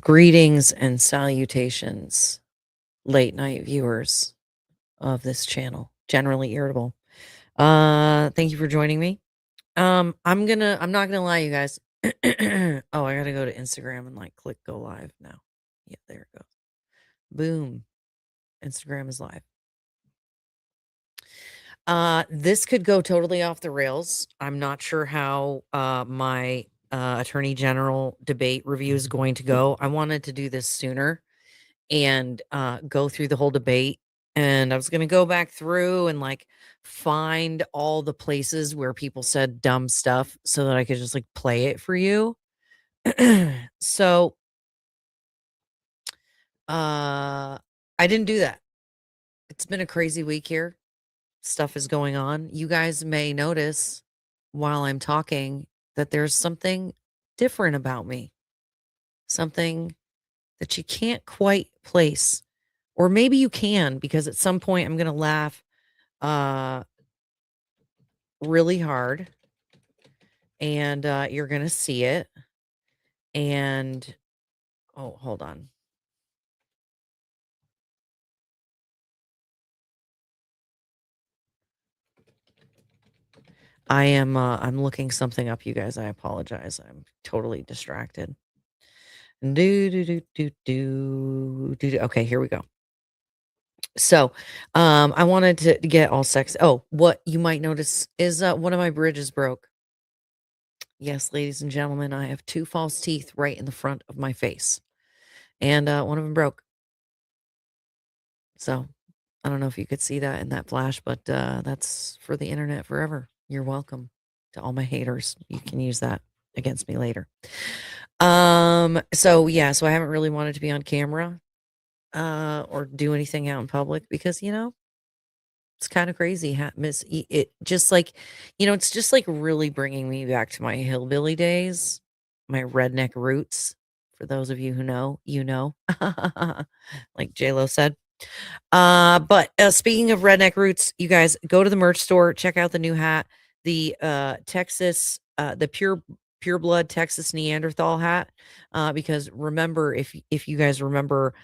Greetings and salutations, late night viewers of this channel, generally irritable. Thank you for joining me. I'm not gonna lie, you guys. Oh, I gotta go to Instagram and like click go live now. Yeah, there it goes. Boom. Instagram is live. This could go totally off the rails. I'm not sure how my attorney general debate review is going to go. I wanted to do this sooner and go through the whole debate. And I was going to go back through and like find all the places where people said dumb stuff so that I could just like play it for you. So I didn't do that. It's been a crazy week here. Stuff is going on. You guys may notice while I'm talking that there's something different about me, something that you can't quite place. Or maybe you can, because at some point I'm going to laugh really hard and you're going to see it. And oh, hold on. I'm looking something up, you guys. I apologize. I'm totally distracted. Okay, here we go. So, I wanted to get all sexy. Oh, what you might notice is one of my bridges broke. Yes, ladies and gentlemen, I have 2 false teeth right in the front of my face, and one of them broke. So, I don't know if you could see that in that flash, but that's for the internet forever. You're welcome to all my haters. You can use that against me later. So yeah, so I haven't really wanted to be on camera or do anything out in public because, it's kind of crazy. It just like, it's just like really bringing me back to my hillbilly days, my redneck roots. For those of you who know, like J-Lo said. But speaking of redneck roots, you guys go to the merch store, check out the new hat, the Texas, the pure blood Texas Neanderthal hat. Because remember, if you guys remember,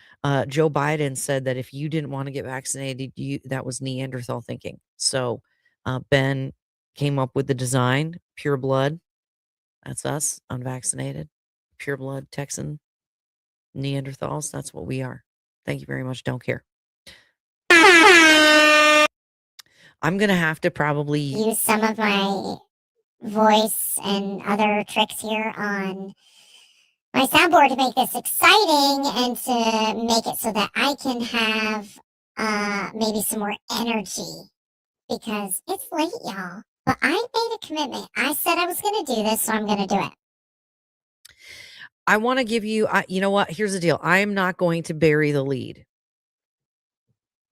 Joe Biden said that if you didn't want to get vaccinated, that was Neanderthal thinking. So Ben came up with the design, pure blood. That's us, unvaccinated, pure blood Texan Neanderthals. That's what we are. Thank you very much. Don't care. I'm gonna have to probably use some of my voice and other tricks here on my soundboard to make this exciting and to make it so that I can have maybe some more energy because it's late, y'all. But I made a commitment. I said I was going to do this, so I'm going to do it. I want to give you, you know what? Here's the deal. I am not going to bury the lead.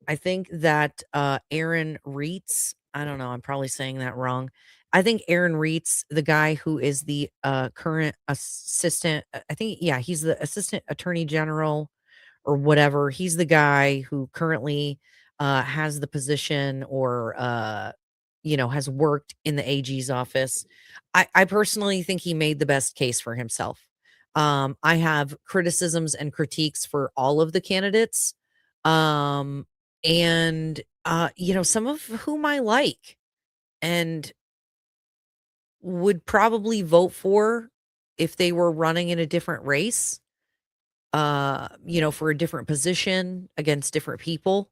I think that Aaron Reitz, I don't know, I'm probably saying that wrong. I think Aaron Reitz, the guy who is the current assistant, I think, yeah, he's the assistant attorney general or whatever. He's the guy who currently has the position or, has worked in the AG's office. I personally think he made the best case for himself. I have criticisms and critiques for all of the candidates. And some of whom I like and would probably vote for if they were running in a different race, for a different position against different people.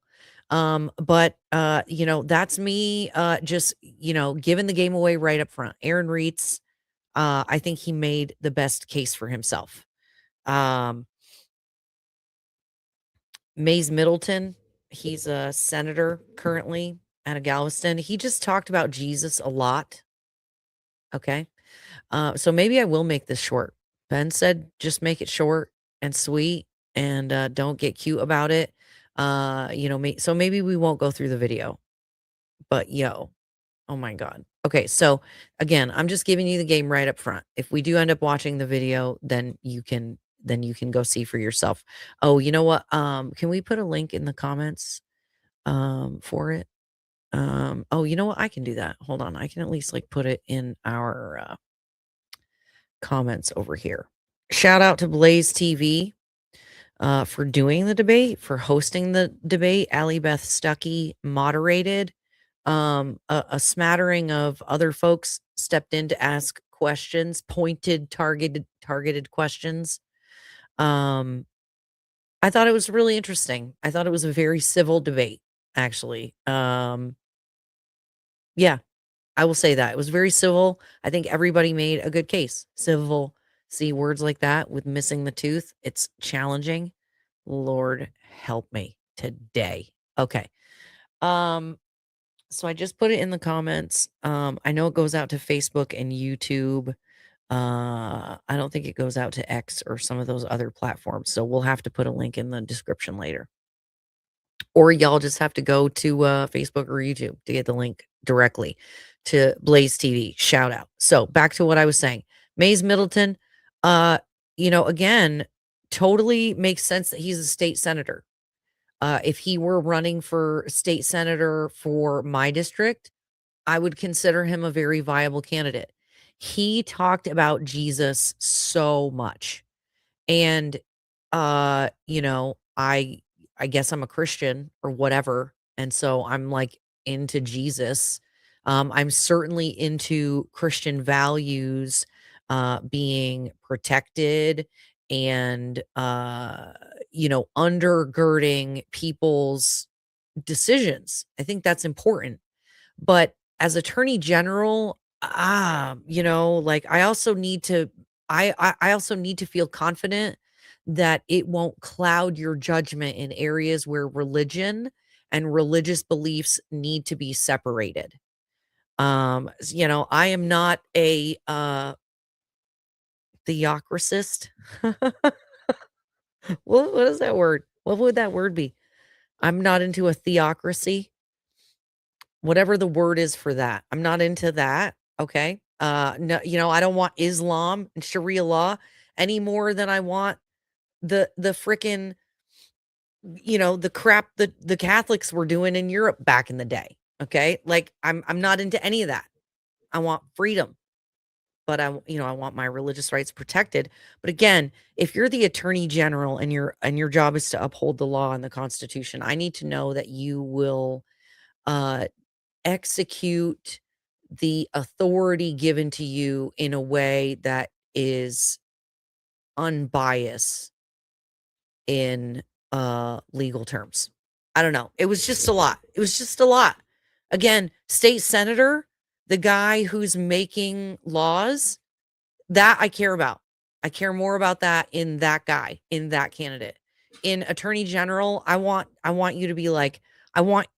But that's me just, giving the game away right up front. Aaron Reitz, I think he made the best case for himself. Mays Middleton, he's a senator currently out of Galveston. He just talked about Jesus a lot. Okay. So maybe I will make this short. Ben said just make it short and sweet and don't get cute about it. So maybe we won't go through the video. But oh my God. Okay, so again, I'm just giving you the game right up front. If we do end up watching the video, then you can go see for yourself. Oh, you know what? Can we put a link in the comments for it? Oh, you know what? I can do that. Hold on. I can at least like put it in our comments over here. Shout out to Blaze TV. for doing the debate, for hosting the debate. Allie Beth Stuckey moderated. A smattering of other folks stepped in to ask questions, pointed, targeted questions. I thought it was really interesting. I thought it was a very civil debate, actually. Yeah, I will say that. It was very civil. I think everybody made a good case. Civil, see words like that with missing the tooth. It's challenging. Lord help me today. Okay. So I just put it in the comments. I know it goes out to Facebook and YouTube. I don't think it goes out to X or some of those other platforms. So we'll have to put a link in the description later. Or y'all just have to go to Facebook or YouTube to get the link directly to Blaze TV. Shout out. So back to what I was saying. Mays Middleton, again, totally makes sense that he's a state senator. If he were running for state senator for my district, I would consider him a very viable candidate. He talked about Jesus so much. And I guess I'm a Christian or whatever, and so I'm like into Jesus. I'm certainly into Christian values being protected and undergirding people's decisions. I think that's important. But as attorney general, like I also need to I also need to feel confident that it won't cloud your judgment in areas where religion and religious beliefs need to be separated. I am not a theocracist. What is that word? What would that word be? I'm not into a theocracy. Whatever the word is for that. I'm not into that. Okay. No, I don't want Islam and Sharia law any more than I want the frickin', the crap that the Catholics were doing in Europe back in the day. Okay. Like I'm not into any of that. I want freedom, but I want my religious rights protected. But again, if you're the attorney general and your job is to uphold the law and the Constitution, I need to know that you will execute the authority given to you in a way that is unbiased in legal terms. I don't know. It was just a lot. It was just a lot. Again, state senator, the guy who's making laws, that I care about. I care more about that in that guy, in that candidate. In attorney general, I want you to be like,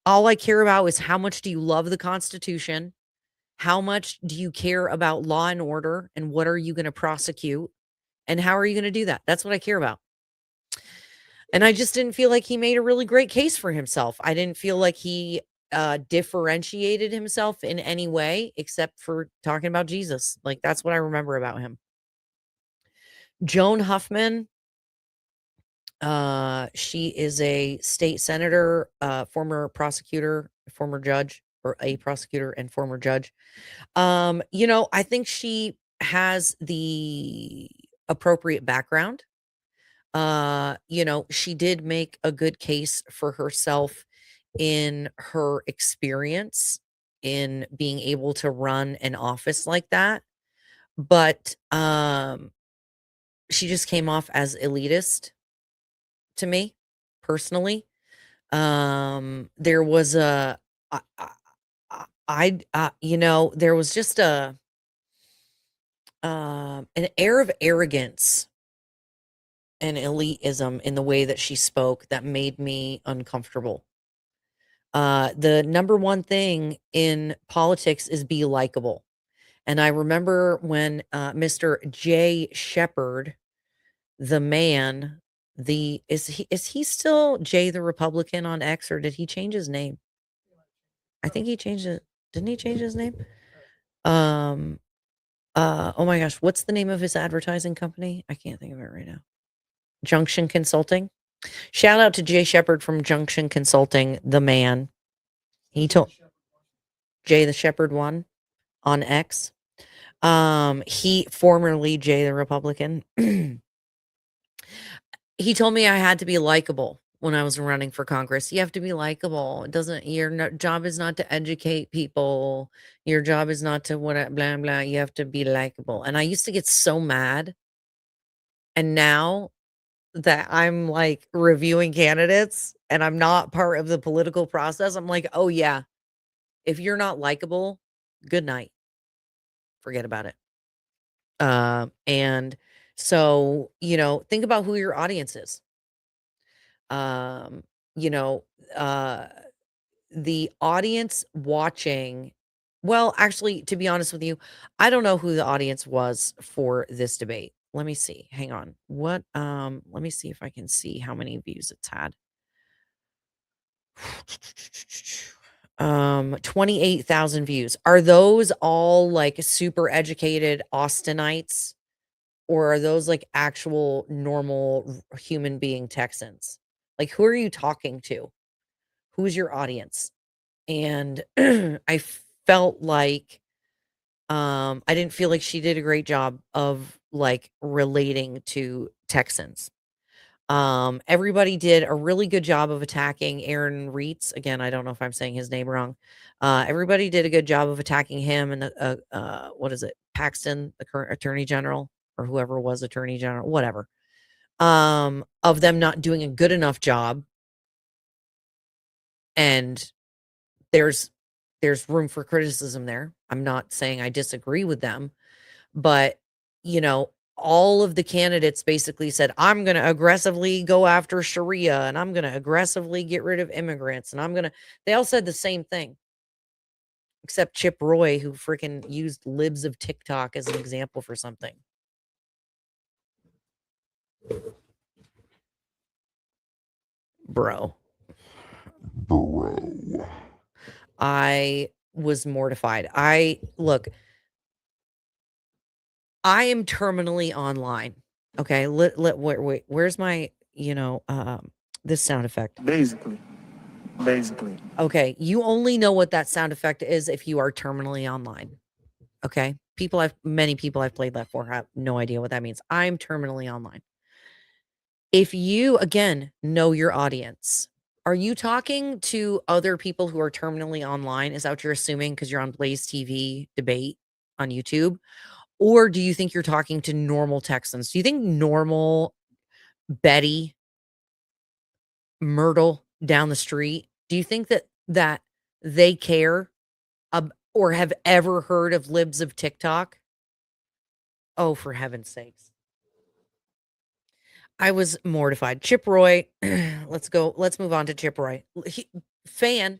all I care about is how much do you love the Constitution? How much do you care about law and order, and what are you going to prosecute? And how are you going to do that? That's what I care about. And I just didn't feel like he made a really great case for himself. I didn't feel like he differentiated himself in any way except for talking about Jesus. Like, that's what I remember about him. Joan Huffman, she is a state senator, former prosecutor, former judge, or a prosecutor and former judge. I think she has the appropriate background. She did make a good case for herself in her experience in being able to run an office like that. But she just came off as elitist to me personally. There was there was just an air of arrogance and elitism in the way that she spoke that made me uncomfortable. The number one thing in politics is be likable. And I remember when Mr. Jay Shepard, the man, is he still Jay the Republican on X, or did he change his name? I think he changed it. Didn't he change his name? Oh my gosh, what's the name of his advertising company? I can't think of it right now. Junction Consulting. Shout out to Jay Shepard from Junction Consulting, the man. He told Jay the Shepherd one on X. He formerly Jay the Republican. He told me I had to be likable when I was running for Congress. You have to be likable. It doesn't job is not to educate people. Your job is not to what blah blah. You have to be likable. And I used to get so mad. And now that I'm like reviewing candidates and I'm not part of the political process, I'm like, oh yeah, if you're not likable, good night. Forget about it. And so, think about who your audience is. Um, you know, uh, the audience watching, well, actually, to be honest with you, I don't know who the audience was for this debate. Let me see. Hang on. Let me see if I can see how many views it's had. 28,000 views. Are those all like super educated Austinites, or are those like actual normal human being Texans? Like, who are you talking to? Who's your audience? And I felt like I didn't feel like she did a great job of like relating to Texans. Everybody did a really good job of attacking Aaron Reitz. Again, I don't know if I'm saying his name wrong. Everybody did a good job of attacking him and what is it? Paxton, the current attorney general, or whoever was attorney general, whatever. Of them not doing a good enough job. And there's room for criticism there. I'm not saying I disagree with them, but all of the candidates basically said, I'm going to aggressively go after Sharia and I'm going to aggressively get rid of immigrants and they all said the same thing. Except Chip Roy, who freaking used libs of TikTok as an example for something. Bro. I was mortified. I am terminally online. Okay, wait, where's my, this sound effect? Basically. Okay, you only know what that sound effect is if you are terminally online. Okay, many people I've played that for have no idea what that means. I'm terminally online. If you, again, know your audience, are you talking to other people who are terminally online? Is that what you're assuming because you're on Blaze TV debate on YouTube? Or do you think you're talking to normal Texans? Do you think normal Betty Myrtle down the street, do you think that they care or have ever heard of libs of TikTok? Oh, for heaven's sakes. I was mortified. Chip Roy, let's move on to Chip Roy. A fan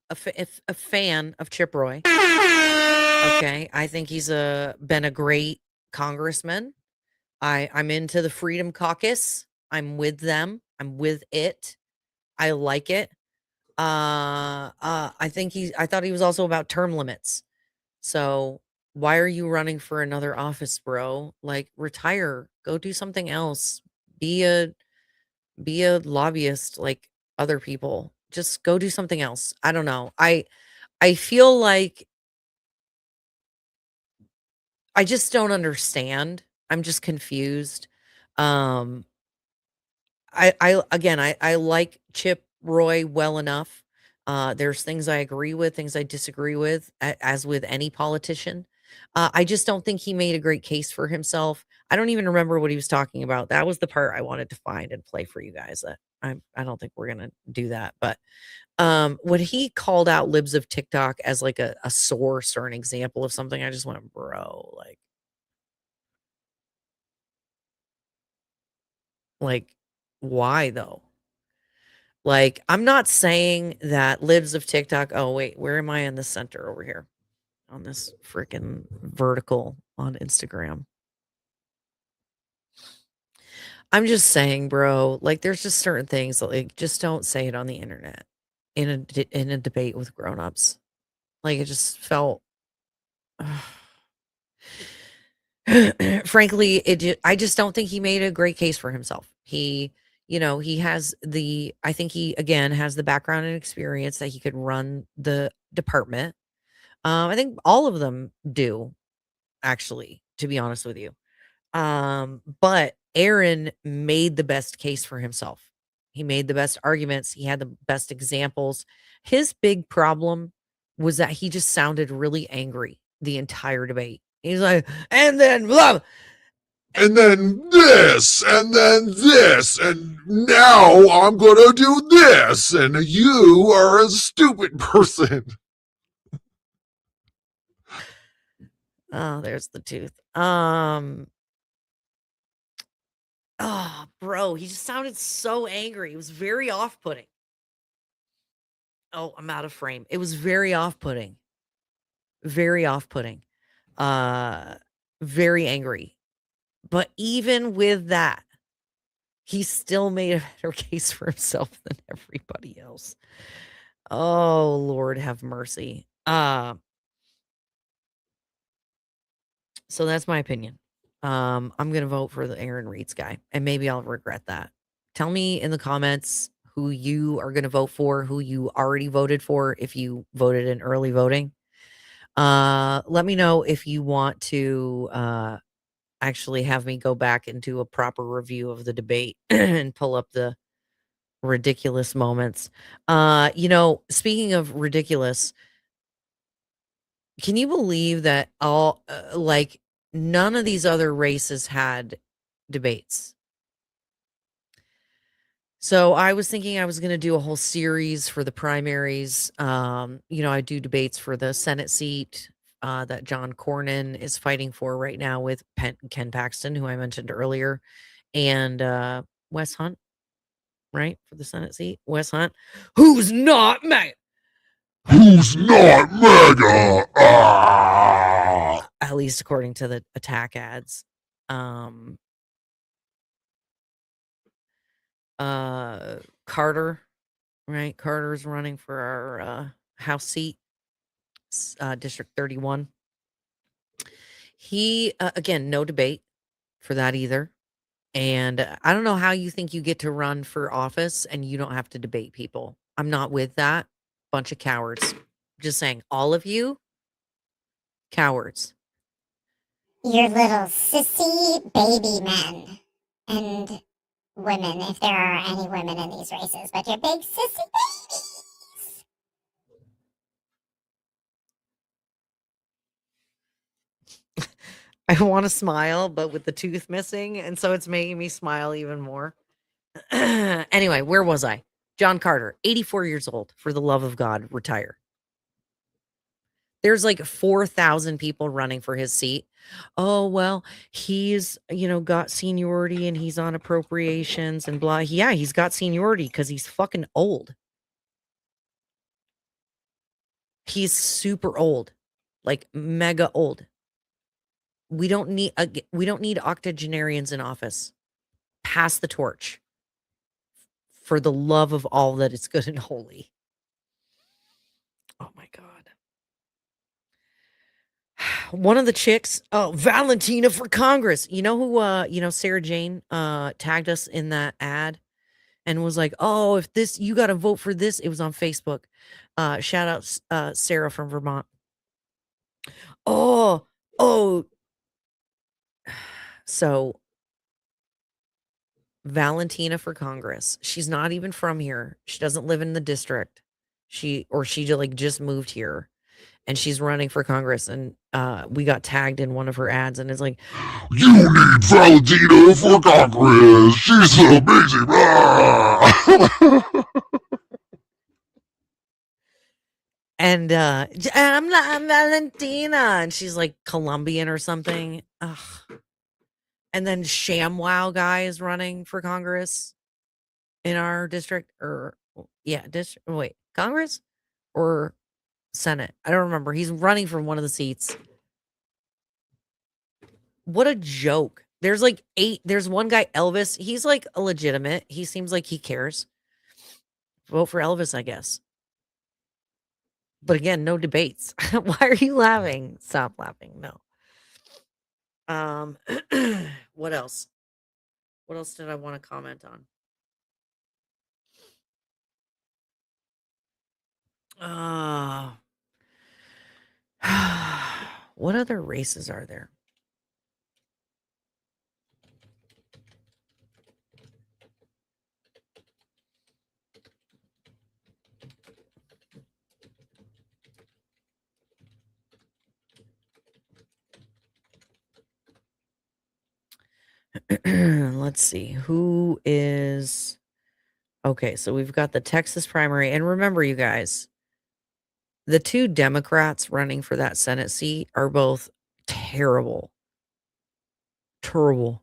of Chip Roy. Okay, I think he's been a great congressman. I'm into the Freedom Caucus. I'm with them. I'm with it. I like it. I thought he was also about term limits. So why are you running for another office, bro? Like, retire, go do something else. Be a lobbyist like other people. Just go do something else. I don't know. I feel like I just don't understand. I'm just confused. Um I like Chip Roy well enough. There's things I agree with, things I disagree with, as with any politician. I just don't think he made a great case for himself. I don't even remember what he was talking about. That was the part I wanted to find and play for you guys. I don't think we're gonna do that, but when he called out libs of TikTok as like a source or an example of something, I just went, bro, like why though? Like, I'm not saying that libs of TikTok. Oh, wait, where am I in the center over here on this freaking vertical on Instagram? I'm just saying, bro, like, there's just certain things that, like, just don't say it on the internet in a debate with grown-ups. Like, it just felt frankly, I just don't think he made a great case for himself. He has I think he again has the background and experience that he could run the department. I think all of them do, actually, to be honest with you. But Aaron made the best case for himself. He made the best arguments. He had the best examples. His big problem was that he just sounded really angry the entire debate. He's like, and then blah. And then this, and then this, and now I'm gonna do this, and you are a stupid person. Oh, there's the tooth. Oh, bro, he just sounded so angry. It was very off-putting. Oh, I'm out of frame. It was very off-putting. Very off-putting. Very angry. But even with that, he still made a better case for himself than everybody else. Oh, Lord have mercy. So that's my opinion. I'm gonna vote for the Aaron Reeds guy, and maybe I'll regret that. Tell me in the comments who you are gonna vote for, who you already voted for if you voted in early voting. Let me know if you want to actually have me go back and do a proper review of the debate and pull up the ridiculous moments. Speaking of ridiculous, can you believe that none of these other races had debates? So I was thinking I was going to do a whole series for the primaries. I do debates for the Senate seat that John Cornyn is fighting for right now with Ken Paxton, who I mentioned earlier, and Wes Hunt, right, for the Senate seat. Wes Hunt, who's not mad. Who's not mega? Ah! At least according to the attack ads. Carter, right? Carter's running for our House seat, District 31. He again, no debate for that either. And I don't know how you think you get to run for office and you don't have to debate people. I'm not with that. Bunch of cowards. Just saying, all of you, cowards. Your little sissy baby men and women, if there are any women in these races, but your big sissy babies. I want to smile, but with the tooth missing, and so it's making me smile even more. Anyway, where was I? John Carter, 84 years old, for the love of God, retire. There's like 4,000 people running for his seat. Oh, well, he's, got seniority and he's on appropriations and blah. Yeah, he's got seniority because he's fucking old. He's super old, like mega old. We don't need octogenarians in office. Pass the torch for the love of all that is good and holy. Oh my God. One of the chicks, Valentina for Congress. You know who Sarah Jane tagged us in that ad and was like, "Oh, if this you got to vote for this." It was on Facebook. Shout out Sarah from Vermont. Oh. So Valentina for Congress. She's not even from here. She doesn't live in the district. She just moved here. And she's running for Congress, and we got tagged in one of her ads, and it's like, you need Valentina for Congress. She's amazing. and I'm Valentina, and she's like Colombian or something. Ugh. And then ShamWow guy is running for Congress in our district, Congress or Senate. I don't remember. He's running for one of the seats. What a joke. There's like 8. There's one guy, Elvis. He's like a legitimate. He seems like he cares. Vote for Elvis, I guess. But again, no debates. Why are you laughing? Stop laughing. No. What else? What else did I want to comment on? What other races are there? Let's see. Who is okay? So we've got the Texas primary. And remember, you guys, the two Democrats running for that Senate seat are both terrible. Terrible.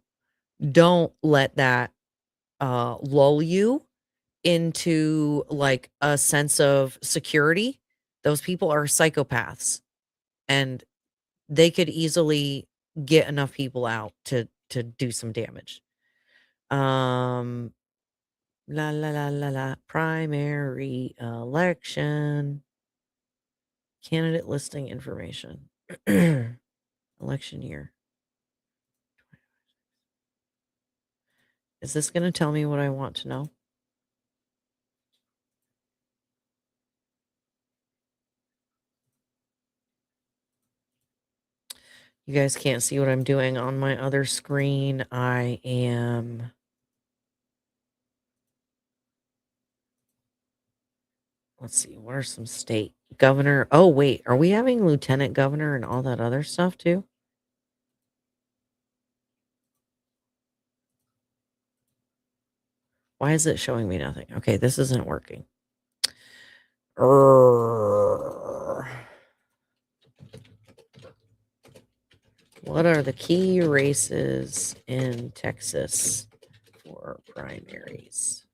Don't let that lull you into like a sense of security. Those people are psychopaths and they could easily get enough people out to do some damage. La la la la la. Primary election. Candidate listing information. Election year. Is this going to tell me what I want to know? You guys can't see what I'm doing on my other screen. I am let's see, what are some state governor? Oh, wait, are we having lieutenant governor and all that other stuff too? Why is it showing me nothing? Okay, this isn't working. What are the key races in Texas for primaries?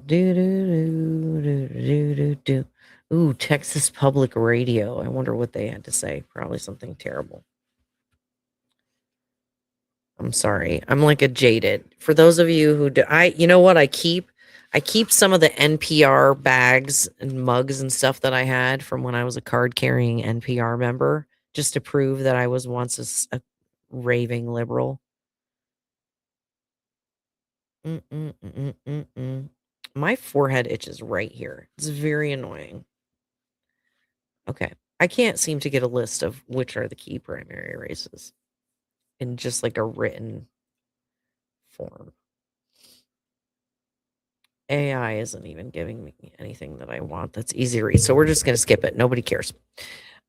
Do do do do do do do. Ooh, Texas Public Radio. I wonder what they had to say. Probably something terrible. I'm sorry. I'm like a jaded. For those of you who do, you know what I keep some of the NPR bags and mugs and stuff that I had from when I was a card carrying NPR member, just to prove that I was once a raving liberal. My forehead itches right here. It's very annoying. Okay. I can't seem to get a list of which are the key primary races in just like a written form. AI isn't even giving me anything that I want that's easy to read. So we're just going to skip it. Nobody cares.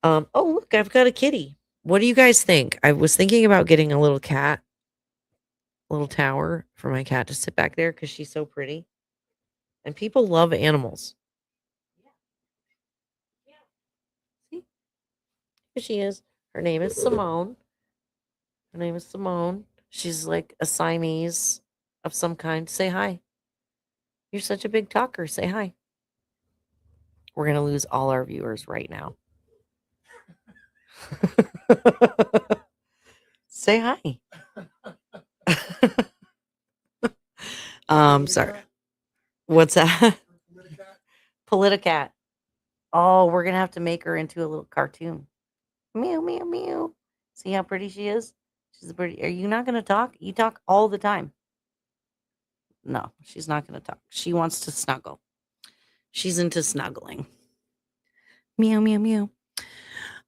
Oh, look, I've got a kitty. What do you guys think? I was thinking about getting a little cat, little tower for my cat to sit back there because she's so pretty. And people love animals. See? Here she is. Her name is Simone. She's like a Siamese of some kind. Say hi. You're such a big talker. Say hi. We're going to lose all our viewers right now. Say hi. Sorry. What's that? Politicat. Oh, we're going to have to make her into a little cartoon. Meow, meow, meow. See how pretty she is? She's pretty. Are you not going to talk? You talk all the time. No, she's not going to talk. She wants to snuggle. She's into snuggling. Meow, meow, meow.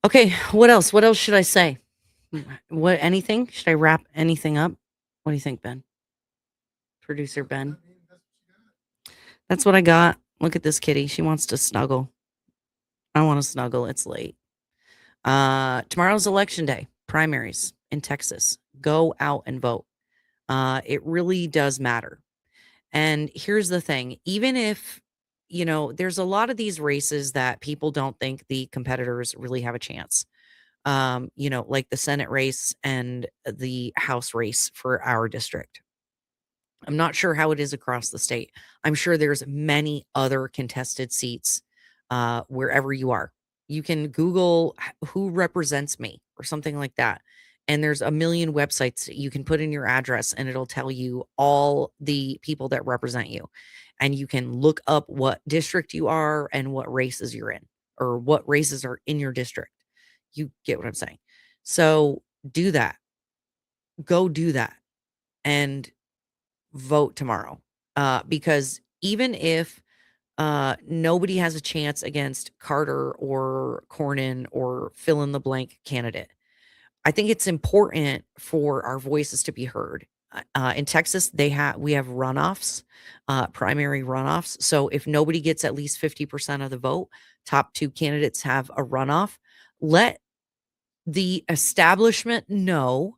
Okay, what else? What else should I say? What, anything? Should I wrap anything up? What do you think, Ben? Producer Ben. That's what I got. Look at this kitty. She wants to snuggle. I want to snuggle. It's late. Tomorrow's election day, primaries in Texas. Go out and vote. It really does matter. And here's the thing, even if, there's a lot of these races that people don't think the competitors really have a chance. Like the Senate race and the House race for our district. I'm not sure how it is across the state. I'm sure there's many other contested seats wherever you are. You can Google who represents me or something like that. And there's a million websites that you can put in your address and it'll tell you all the people that represent you. And you can look up what district you are and what races you're in or what races are in your district. You get what I'm saying? So do that. Go do that and vote tomorrow. Because even if nobody has a chance against Carter or Cornyn or fill in the blank candidate, I think it's important for our voices to be heard. In Texas, we have runoffs, primary runoffs. So if nobody gets at least 50% of the vote, top two candidates have a runoff. let the establishment know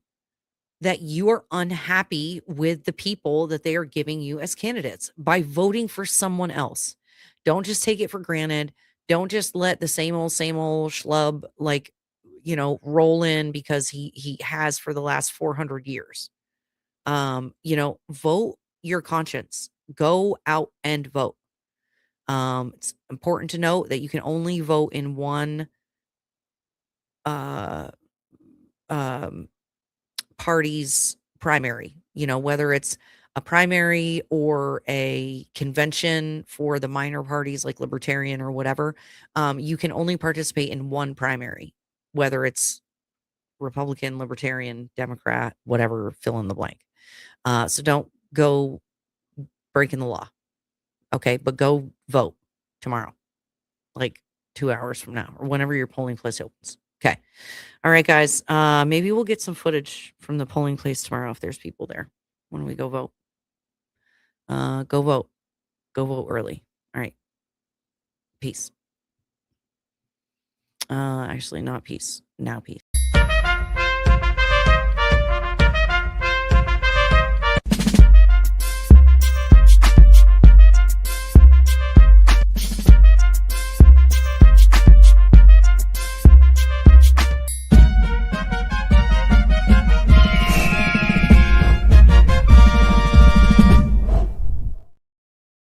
that you are unhappy with the people that they are giving you as candidates by voting for someone else. Don't just take it for granted. Don't just let the same old schlub, like, roll in because he has for the last 400 years. Vote your conscience. Go out and vote. It's important to note that you can only vote in one party's primary, whether it's a primary or a convention for the minor parties like Libertarian or whatever. You can only participate in one primary, whether it's Republican, Libertarian, Democrat, whatever, fill in the blank. So don't go breaking the law. Okay. But go vote tomorrow, like 2 hours from now or whenever your polling place opens. Okay. All right, guys. Maybe we'll get some footage from the polling place tomorrow if there's people there when we go vote. Go vote. Go vote early. All right. Peace. Actually, not peace. Now peace.